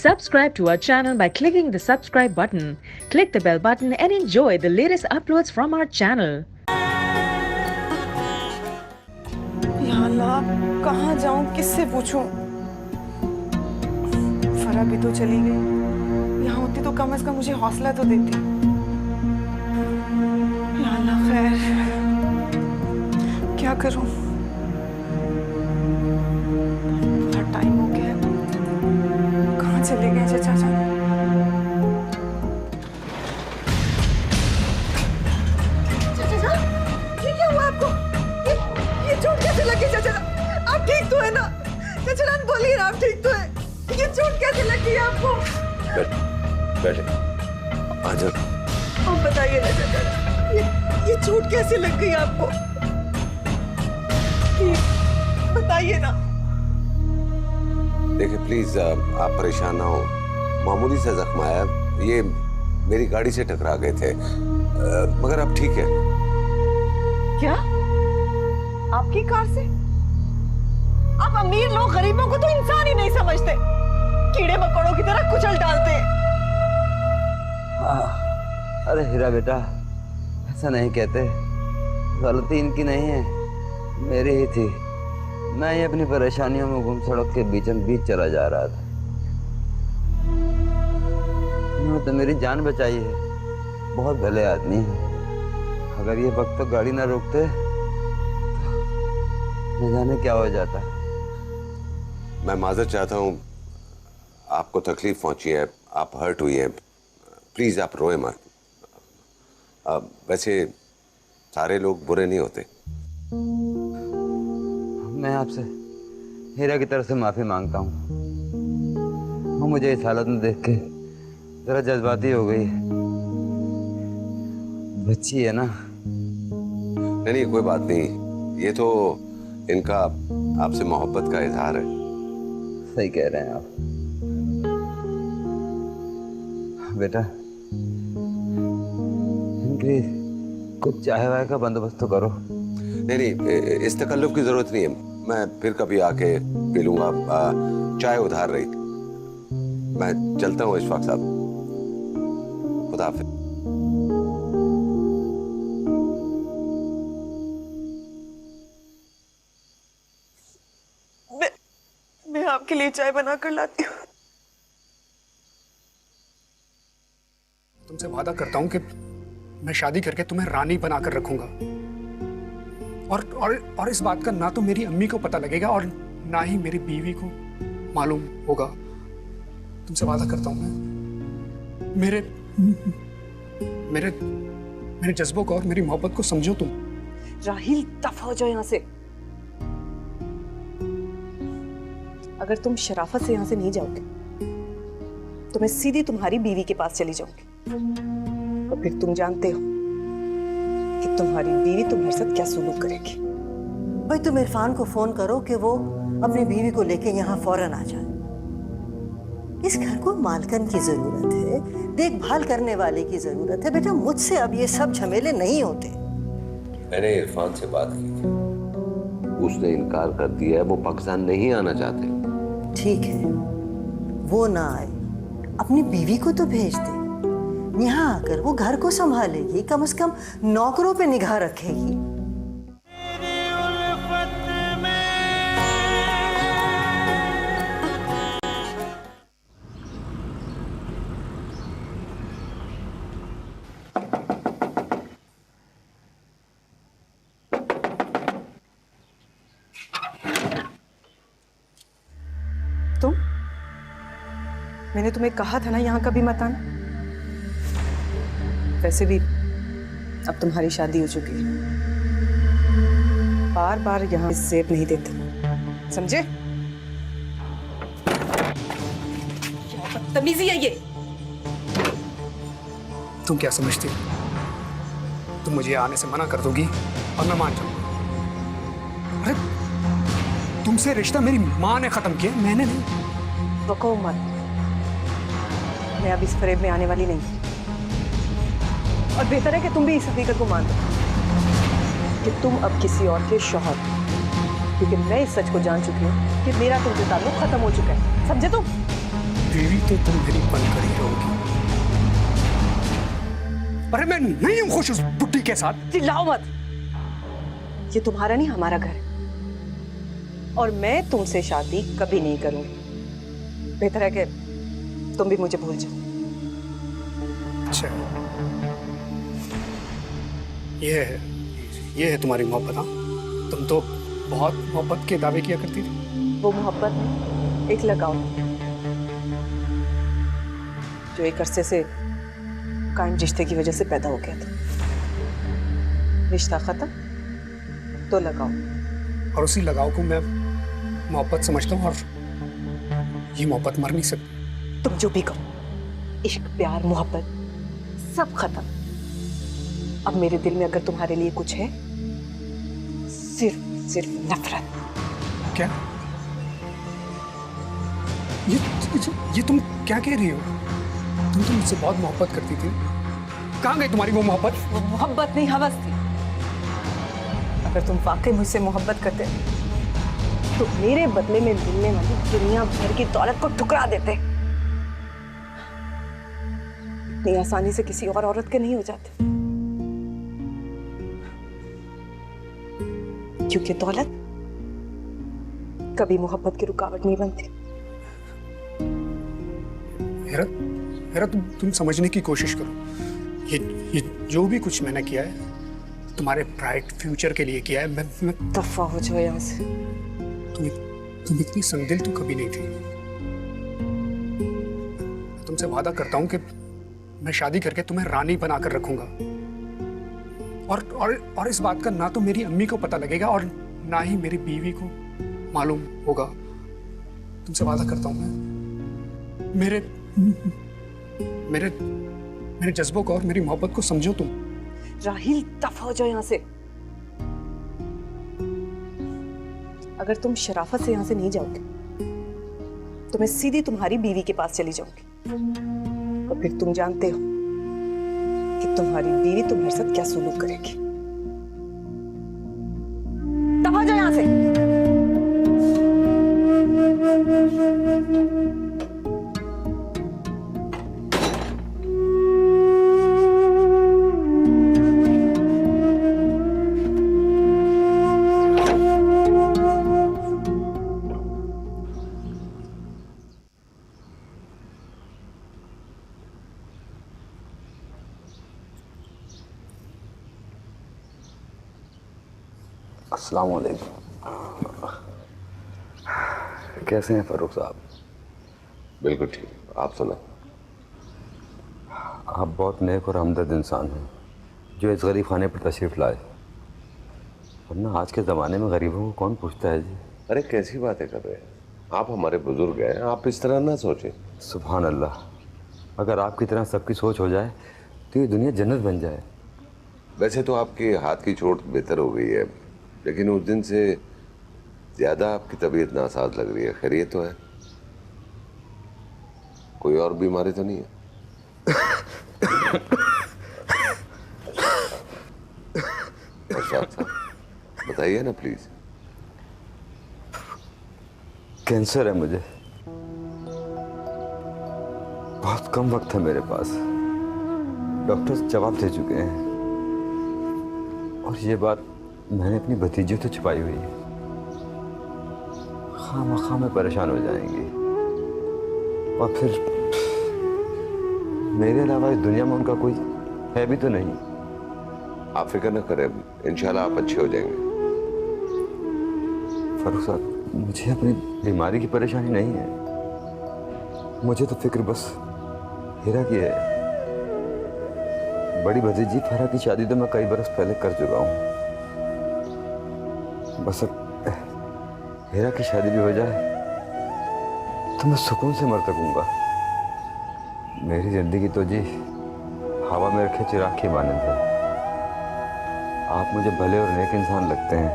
Subscribe to our channel by clicking the subscribe button. Click the bell button and enjoy the latest uploads from our channel. या अल्लाह, कहाँ जाऊं, किससे पूछूं? फरा भी तो चली गई। यहाँ होती तो कम से कम मुझे हौसला तो देती। या अल्लाह, खैर क्या करूं? बहुत टाइम हो गया। कहाँ चले गए चाचा जान? चाचा जान, ये क्या हुआ आपको? ये चोट कैसे लगी चाचा जान? आप ठीक तो है ना? चाचा जान बोलिए, आप ठीक तो है? ये चोट कैसे लगी आपको? बैठे आजा। आप बताइए ना चाचा जान, ये चोट कैसे लग गई आपको? बताइए ना। देखिए प्लीज, आप परेशान ना हो। मामूली सा जख्म आया, ये मेरी गाड़ी से टकरा गए थे, मगर अब ठीक है। क्या? आपकी कार से? आप अमीर लोग गरीबों को तो इंसान ही नहीं समझते, कीड़े मकोड़ों की तरह कुचल डालते हैं। अरे हीरा बेटा, ऐसा नहीं कहते। गलती इनकी नहीं है, मेरी ही थी। मैं ही अपनी परेशानियों में गुम सड़क के बीचों बीच चला जा रहा था। उन्होंने तो मेरी जान बचाई है, बहुत भले आदमी है। अगर ये वक्त तो गाड़ी ना रोकते तो न जाने क्या हो जाता। मैं माजरत चाहता हूँ, आपको तकलीफ पहुंची है, आप हर्ट हुई है। प्लीज आप रोए मत। वैसे सारे लोग बुरे नहीं होते। मैं आपसे हीरा की तरफ से माफी मांगता हूँ। वो मुझे इस हालत में देख के जरा जज्बाती हो गई। बच्ची है ना। नहीं, कोई बात नहीं। ये तो इनका आपसे मोहब्बत का इजहार है। सही कह रहे हैं आप बेटा। इनके कुछ चाय वाय का बंदोबस्त तो करो। नहीं, इस तकल्लुफ की जरूरत नहीं है। मैं फिर कभी आके पी लूंगा। चाय उधार रही। मैं चलता हूँ इशफाक साहब। खुदा हाफिज। मैं आपके लिए चाय बना कर लाती हूँ। तुमसे वादा करता हूँ कि मैं शादी करके तुम्हें रानी बनाकर रखूंगा। और इस बात का ना तो मेरी अम्मी को पता लगेगा और ना ही मेरी बीवी को मालूम होगा। तुमसे वादा करता हूँ मैं। मेरे जज्बों को और मेरी मोहब्बत को समझो तुम। राहिल, दफा हो जाओ यहाँ से। अगर तुम शराफत से यहाँ से नहीं जाओगे तो मैं सीधी तुम्हारी बीवी के पास चली जाऊंगी। और फिर तुम जानते हो कि तुम्हारी बीवी तुम्हारे साथ क्या सुलूक करेगी। भाई तुम इरफान को फोन करो कि वो अपनी बीवी को लेके यहाँ फौरन आ जाए। इस घर को मालकन की जरूरत है, देखभाल करने वाले की जरूरत है। बेटा मुझसे अब ये सब झमेले नहीं होते। मैंने इरफान से बात की थी, उसने इनकार कर दिया है। वो पाकिस्तान नहीं आना चाहते। ठीक है, वो ना आए, अपनी बीवी को तो भेज दे। यहाँ आकर वो घर को संभालेगी, कम से कम नौकरों पे निगाह रखेगी। तुम? मैंने तुम्हें कहा था ना यहाँ कभी मत आना। वैसे भी अब तुम्हारी शादी हो चुकी है, बार बार यहाँ जेब नहीं देते, समझे? क्या बदतमीजी है ये? तुम क्या समझती हो? तुम मुझे आने से मना कर दोगी और मैं मान जाऊंगा। अरे तुमसे रिश्ता मेरी माँ ने खत्म किया, मैंने नहीं। रुको मत, मैं अब इस फरेब में आने वाली नहीं। और बेहतर है कि तुम भी इस हकीकत को मान लो कि तुम अब किसी और के शौहर, क्योंकि मैं इस सच को जान चुकी हूँ कि मेरा तुमसे ताल्लुक खत्म हो चुका है। समझे तुम? देवी, तो तुम मेरी बनकर ही रहोगी। अरे मैं नहीं हूं खुश उस बुड्ढी के साथ। चिल्लाओ मत, ये तुम्हारा नहीं हमारा घर है और मैं तुमसे शादी कभी नहीं करूंगी। बेहतर है कि तुम भी मुझे भूल जाओ। अच्छा, ये है तुम्हारी मोहब्बत? हाँ, तुम तो बहुत मोहब्बत के दावे किया करती थी। वो मोहब्बत नहीं, एक लगाव जो एक अरसे से कायम रिश्ते की वजह से पैदा हो गया था। रिश्ता खत्म तो लगाव, और उसी लगाव को मैं मोहब्बत समझता हूँ, और ये मोहब्बत मर नहीं सकती। तुम जो भी कहो, इश्क प्यार मोहब्बत सब खत्म। अब मेरे दिल में अगर तुम्हारे लिए कुछ है, सिर्फ सिर्फ नफरत। क्या? ये तुम क्या कह रही हो? तुम तो मुझसे बहुत मोहब्बत करती थी, कहाँ गई तुम्हारी वो मोहब्बत? वो मोहब्बत नहीं, हवस थी। अगर तुम वाकई मुझसे मोहब्बत करते तो मेरे बदले में मिलने वाली दुनिया भर की दौलत को ठुकरा देते। इतनी आसानी से किसी और औरत के नहीं हो जाते, क्योंकि दौलत कभी मोहब्बत की रुकावट नहीं बनती। हेरा, तुम समझने की कोशिश करो। ये जो भी कुछ मैंने किया है तुम्हारे ब्राइट फ्यूचर के लिए किया है। मैं दफा हो जाओ यहाँ से। तुम इतनी संदिल तो कभी नहीं थी। तुमसे वादा करता हूं कि मैं शादी करके तुम्हें रानी बनाकर रखूंगा, और इस बात का ना तो मेरी अम्मी को पता लगेगा और ना ही मेरी बीवी को मालूम होगा। तुमसे वादा करता हूं मैं। मेरे जज्बों को और मेरी मोहब्बत को समझो तुम। राहिल, दफा हो जाओ यहाँ से। अगर तुम शराफत से यहाँ से नहीं जाओगे तो मैं सीधी तुम्हारी बीवी के पास चली जाऊंगी, और फिर तुम जानते हो कि तुम्हारी बीवी तुम्हारे साथ क्या सुलूक करेगी। दफा हो जाओ यहाँ से। अस्सलाम वालेकुम। कैसे हैं फारूक साहब? बिल्कुल ठीक, आप सुना? आप बहुत नेक और हमदर्द इंसान हैं जो इस गरीब खाने पर तशरीफ़ लाए, वरना आज के ज़माने में गरीबों को कौन पूछता है जी। अरे कैसी बातें कर रहे हैं आप? हमारे बुजुर्ग हैं, आप इस तरह ना सोचें। सुभान अल्लाह, अगर आपकी तरह सबकी सोच हो जाए तो ये दुनिया जन्नत बन जाए। वैसे तो आपके हाथ की चोट बेहतर हो गई है, लेकिन उस दिन से ज़्यादा आपकी तबीयत नासाज लग रही है। खैरियत तो है? कोई और बीमारी तो नहीं है? साहब बताइए ना प्लीज। कैंसर है मुझे, बहुत कम वक्त है मेरे पास। डॉक्टर जवाब दे चुके हैं और ये बात मैंने अपनी भतीजी तो छुपाई हुई है। खामखा में परेशान हो जाएंगी और फिर मेरे अलावा इस दुनिया में उनका कोई है भी तो नहीं। आप फिक्र न करें, इंशाल्लाह आप अच्छे हो जाएंगे। फारूक साहब, मुझे अपनी बीमारी की परेशानी नहीं है, मुझे तो फिक्र बस हीरा की है। बड़ी भतीजी फरा की शादी तो मैं कई बरस पहले कर चुका हूँ। बस अब हीरा की शादी भी हो जाए तो मैं सुकून से मर सकूंगा। मेरी जिंदगी तो जी हवा में रखे चिराग की मानंद है। आप मुझे भले और नेक इंसान लगते हैं।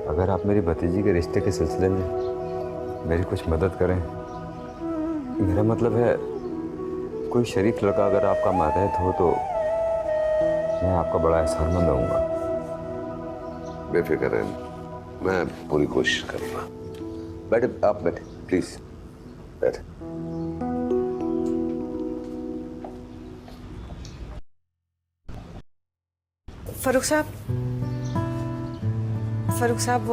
अगर आप मेरी भतीजी के रिश्ते के सिलसिले में मेरी कुछ मदद करें, मेरा मतलब है कोई शरीफ लड़का अगर आपका मातहत हो तो मैं आपका बड़ा एहसानमंद रहूँगा। बेफिक्र रहें, मैं पूरी कोशिश करूँगा। बैठे, आप बैठे प्लीज। बैठ। फारूक साहब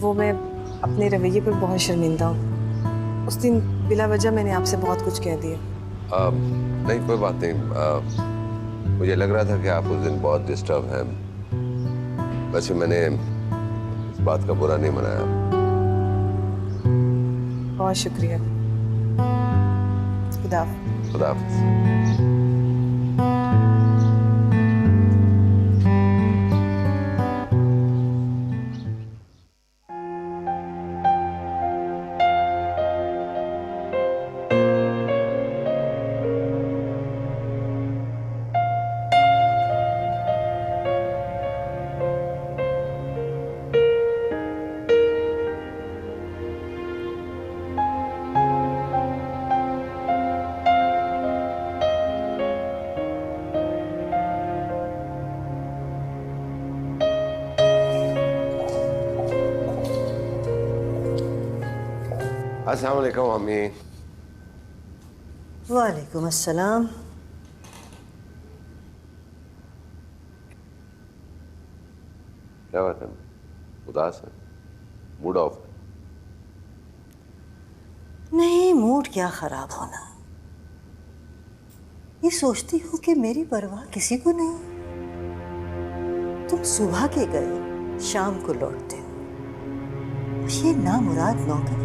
वो मैं अपने रवैये पर बहुत शर्मिंदा हूँ। उस दिन बिला वजह मैंने आपसे बहुत कुछ कह दिया। नहीं कोई बात नहीं। मुझे लग रहा था कि आप उस दिन बहुत डिस्टर्ब हैं। वैसे मैंने इस बात का बुरा नहीं मनाया। बहुत शुक्रिया। खुदा हाफिज़। अस्सलाम वालेकुम अम्मी। वालेकुम अस्सलाम। क्या बात है? उदास है? Mood off? नहीं, मूड क्या खराब होना। ये सोचती हूँ कि मेरी परवाह किसी को नहीं। तुम सुबह के गए, शाम को लौटते हो। ये नामुराद नौकर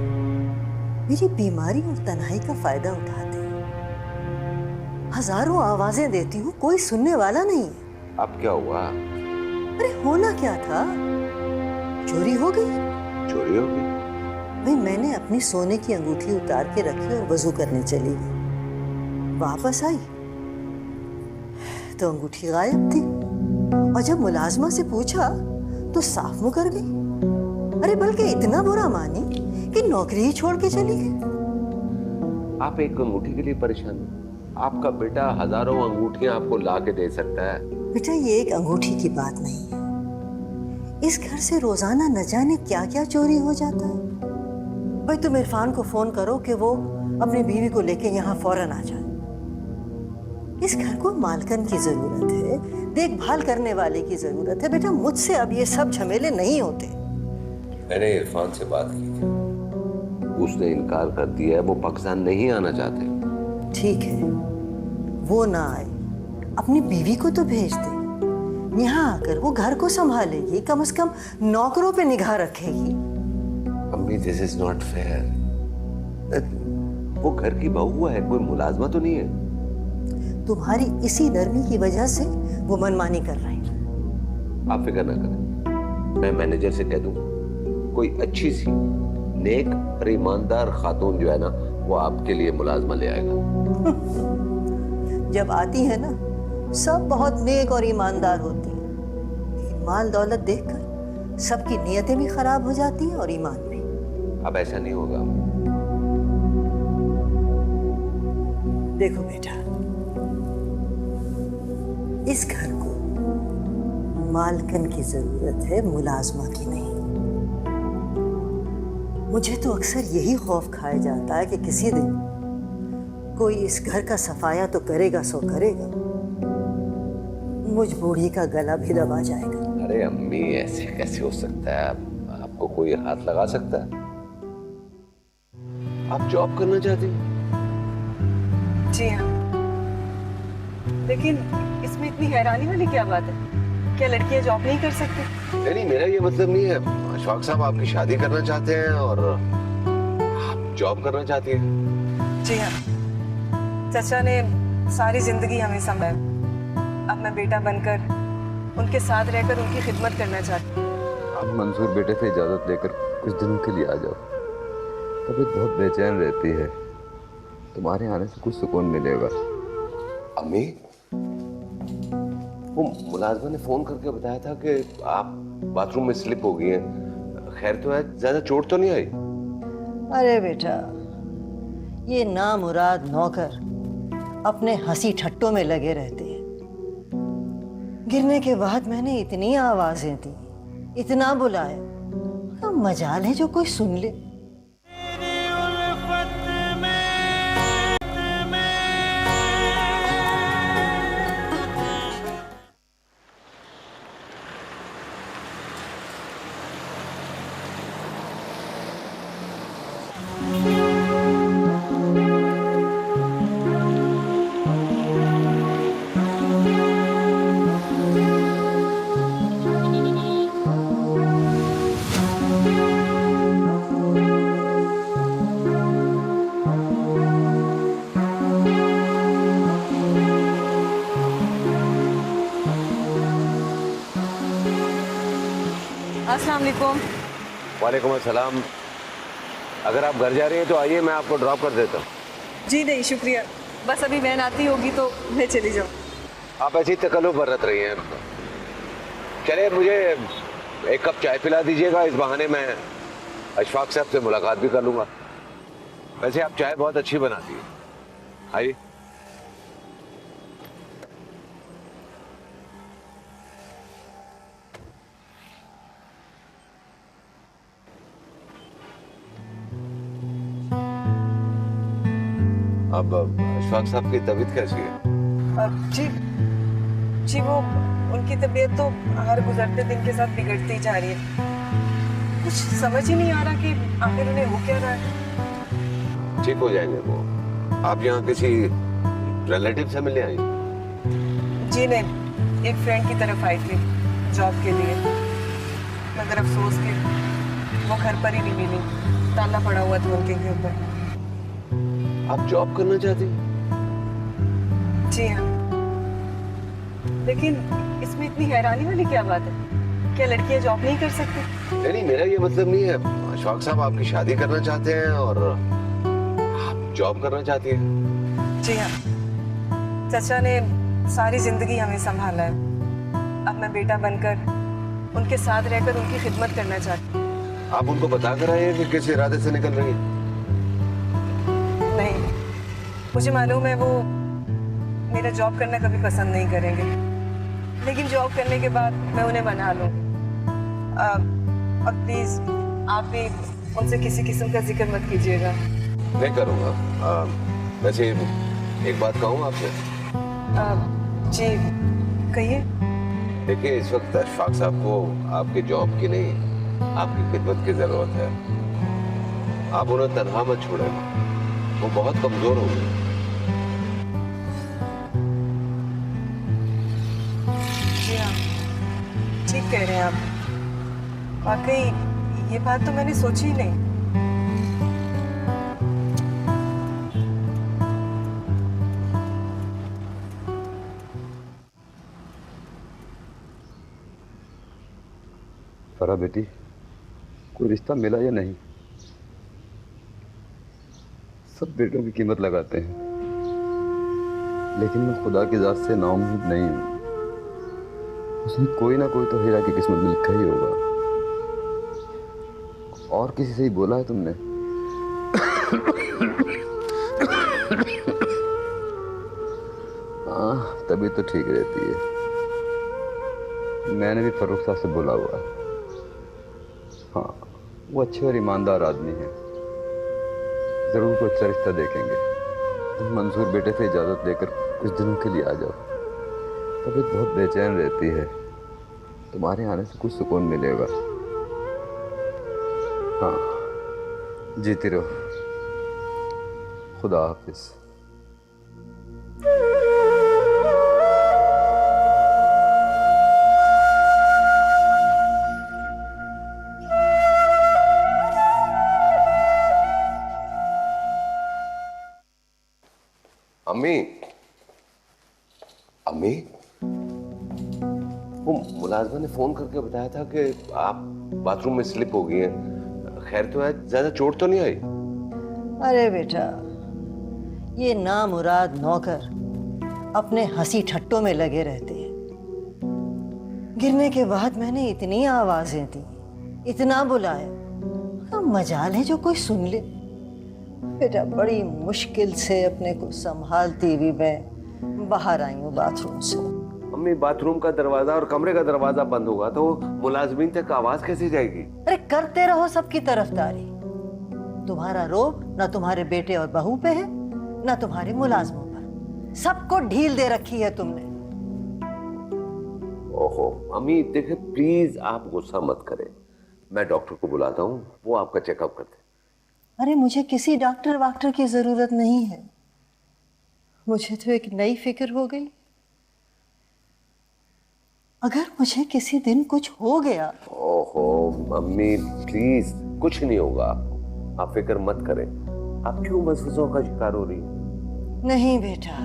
मेरी बीमारी और तन्हाई का फायदा उठाते हैं। हजारों आवाजें देती हूँ, कोई सुनने वाला नहीं है। अब क्या हुआ? अरे होना क्या था? चोरी हो गई। चोरी हो गई? भाई मैंने अपनी सोने की अंगूठी उतार के रखी और वजू करने चली गई। वापस आई तो अंगूठी गायब थी, और जब मुलाजमा से पूछा तो साफ मुकर गई। अरे बल्कि इतना बुरा मानी कि नौकरी ही छोड़ के चली गई। आप एक अंगूठी के लिए परेशान हैं? आपका बेटा हजारों अंगूठियां आपको ला के दे सकता है। बेटा ये एक अंगूठी की बात नहीं है। इस घर से रोजाना न जाने क्या क्या चोरी हो जाता है। भाई तुम इरफान को फोन करो कि वो अपनी बीवी को लेके यहाँ फौरन आ जाए। इस घर को मालकन की जरूरत है, देखभाल करने वाले की जरूरत है। बेटा मुझसे अब ये सब झमेले नहीं होते। मैंने इरफान से बात की थी, उसने इनकार कर दिया है। वो पाकिस्तान नहीं आना चाहते। ठीक है, वो ना आए, अपनी बीवी को तो भेज दे। यहाँ आकर वो घर को संभालेगी, कम से कम नौकरों पे निगाह रखेगी। अम्मी दिस इज नॉट फेयर। वो घर की बहू है, कोई मुलाजमा तो नहीं है। तुम्हारी इसी नरमी की वजह से वो मनमानी कर रहे हैं। आप फिक्र ना करें, मैं मैनेजर से कह दूं कोई अच्छी सी नेक और ईमानदार खातून जो है ना वो आपके लिए मुलाजमा ले आएगा। जब आती है ना सब बहुत नेक और ईमानदार होती है, लेकिन माल दौलत देखकर सबकी नीयतें भी खराब हो जाती हैं और ईमान भी। अब ऐसा नहीं होगा। देखो बेटा, इस घर को मालकन की जरूरत है, मुलाजमा की नहीं। मुझे तो अक्सर यही खौफ खाया जाता है कि किसी दिन कोई इस घर का सफाया तो करेगा सो करेगा, मुझ बूढ़ी का गला भी दबा जाएगा। अरे अम्मी ऐसे कैसे हो सकता है? आपको कोई हाथ लगा सकता है? आप जॉब करना चाहती हैं? जी हाँ, लेकिन इसमें इतनी हैरानी वाली क्या बात है? क्या लड़कियां जॉब नहीं कर सकती? नहीं, मेरा ये मतलब नहीं है। अशफाक साहब आपकी शादी करना चाहते हैं और आप जॉब करना चाहती हैं। जी हाँ, चाचा ने सारी जिंदगी हमें संभाला। अब मैं बेटा बनकर उनके साथ रहकर उनकी खिदमत करना चाहती हूँ। आप मंसूर बेटे से इजाजत लेकर कुछ दिनों के लिए आ जाओ। तबीयत बहुत बेचैन रहती है, तुम्हारे आने से कुछ सुकून मिलेगा। अम्मी, वो मुलाजमा ने फोन करके बताया था कि आप बाथरूम में स्लिप हो गई हैं। खैर तो है, ज्यादा चोट तो नहीं आई? अरे बेटा, ये नामुराद नौकर अपने हंसी ठट्टों में लगे रहते हैं। गिरने के बाद मैंने इतनी आवाजें दी, इतना बुलाया, तो मजाल है जो कोई सुन ले। वालेकुम। वालेकुम अस्सलाम। अगर आप घर जा रही हैं तो आइए, मैं आपको ड्रॉप कर देता हूँ। जी नहीं शुक्रिया, बस अभी वैन आती होगी तो मैं चली जाऊँ। आप ऐसी तकल्लुफ बरत रही हैं। चलिए, मुझे एक कप चाय पिला दीजिएगा, इस बहाने मैं अशफाक साहब से मुलाकात भी कर लूँगा। वैसे आप चाय बहुत अच्छी बनाती हैं। आइए। अब अशफाक साहब की तबीयत कैसी है? जी जी, वो उनकी तबीयत तो हर गुजरते दिन के साथ बिगड़ती जा रही है। कुछ समझ ही नहीं आ रहा कि आखिर उन्हें हो क्या रहा है। ठीक हो जाएंगे वो। आप यहाँ किसी रिलेटिव से मिलने आई? जी नहीं, एक फ्रेंड की तरफ आई थी जॉब के लिए, मगर अफसोस कि वो घर पर ही नहीं मिली, ताला पड़ा हुआ था उनके घर पर। आप जॉब करना चाहती? जी हाँ, लेकिन इसमें इतनी हैरानी वाली क्या बात है? क्या लड़कियां जॉब नहीं कर सकती? नहीं, मेरा ये मतलब नहीं है। अशफाक साहब आपकी शादी करना चाहते हैं और आप जॉब करना चाहती हैं। जी हाँ, चाचा ने सारी जिंदगी हमें संभाला है। अब मैं बेटा बनकर उनके साथ रहकर उनकी खिदमत करना चाहती हूँ। आप उनको बता कर आइए कि किस इरादे से निकल रही है। नहीं, मुझे मालूम है वो मेरा जॉब करना कभी पसंद नहीं करेंगे, लेकिन जॉब करने के बाद मैं उन्हें मना लूँ। और प्लीज आप भी उनसे किसी किस्म का जिक्र मत कीजिएगा। नहीं करूँगा। वैसे एक बात कहूँ आपसे? जी कहिए। देखिए, इस वक्त अशफाक साहब को आपके जॉब की नहीं, आपकी खिदमत की जरूरत है। आप उन्हें तनहा मत छोड़ें, वो बहुत कमजोर हो गए। जी हाँ, ठीक कह रहे हैं आप। वाकई ये बात तो मैंने सोची ही नहीं। फरा बेटी, कोई रिश्ता मिला या नहीं? सब बेटों की कीमत लगाते हैं, लेकिन मैं खुदा की जात से नाउम्मीद नहीं हूं। उसमें कोई ना कोई तो हीरा की किस्मत में लिखा ही होगा। और किसी से ही बोला है तुमने? हाँ, तभी तो ठीक रहती है। मैंने भी फरूख साहब से बोला हुआ है। हाँ, वो अच्छे और ईमानदार आदमी है, जरूर कोई अच्छा रिश्ता देखेंगे। तुम मंसूर बेटे से इजाजत लेकर कुछ दिनों के लिए आ जाओ। तबीयत बहुत बेचैन रहती है, तुम्हारे आने से कुछ सुकून मिलेगा। हाँ, जीती रहो। खुदा हाफिज। अम्मी, अम्मी, वो मुलाजमा ने फोन करके बताया था कि आप बाथरूम में स्लिप हो गई हैं। खैर तो है, ज्यादा चोट तो नहीं आई? अरे बेटा, ये नामुराद नौकर अपने हंसी ठट्टों में लगे रहते हैं। गिरने के बाद मैंने इतनी आवाजें दी, इतना बुलाया, तो मजाल है जो कोई सुन ले। बेटा, बड़ी मुश्किल से अपने को संभालती हुई मैं बाहर आई हूँ बाथरूम से। अम्मी, बाथरूम का दरवाजा और कमरे का दरवाजा बंद होगा तो मुलाजमीन तक आवाज कैसे जाएगी? अरे करते रहो सबकी तरफदारी। तुम्हारा रोब ना तुम्हारे बेटे और बहू पे है, ना तुम्हारे मुलाजमों पर। सबको ढील दे रखी है तुमने। ओहो अम्मी, देखिए प्लीज आप गुस्सा मत करें। मैं डॉक्टर को बुलाता हूँ, वो आपका चेकअप करते। अरे मुझे किसी डॉक्टर वाक्टर की जरूरत नहीं है। मुझे तो एक नई फिक्र हो गई। अगर मुझे किसी दिन कुछ हो गया। ओहो मम्मी प्लीज, कुछ नहीं होगा, आप फिक्र मत करें। आप क्यों वसवसों का शिकार हो रही हैं? नहीं बेटा,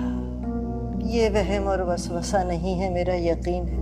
ये वहम और वसवसा नहीं है, मेरा यकीन है।